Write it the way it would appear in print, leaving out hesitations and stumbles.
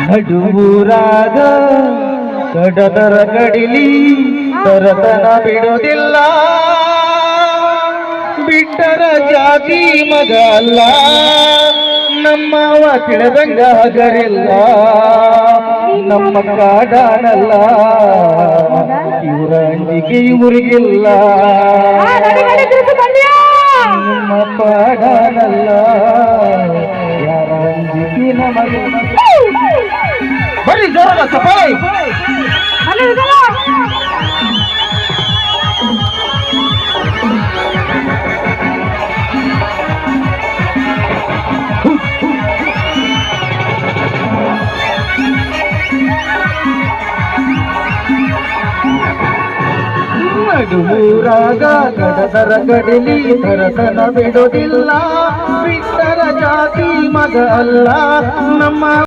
ನಡುವೂರಾಗ ಕಡದರ ಕಡಿಲಿ ತರತನ ಬಿಡುವುದಿಲ್ಲ, ಬಿಟ್ಟರ ಜಾತಿ ಮಗ ಅಲ್ಲ, ನಮ್ಮವ ತಿಳಿದಂಗ ಹಗರಿಲ್ಲ, ನಮ್ಮ ಕಾಡಾನಲ್ಲ, ಇವರ ಅಂಜಿಕೆ ಇವರಿಗಿಲ್ಲ, ನಮ್ಮ ಪಾಡಾನಲ್ಲ, ಯಾರ ಅಂಜಿಕೆ ನಮಗೆ. ಬರ್ರಿ ಜೋರಾದ ಸಫಾಯಿ. ನಡುವೂರಾಗ ಕಡದರ ಕಡಿಲಿ ತರತನ ಬಿಡೋದಿಲ್ಲ, ಬಿಟ್ಟರ ಜಾತಿ ಮಗ ಅಲ್ಲ, ನಮ್ಮ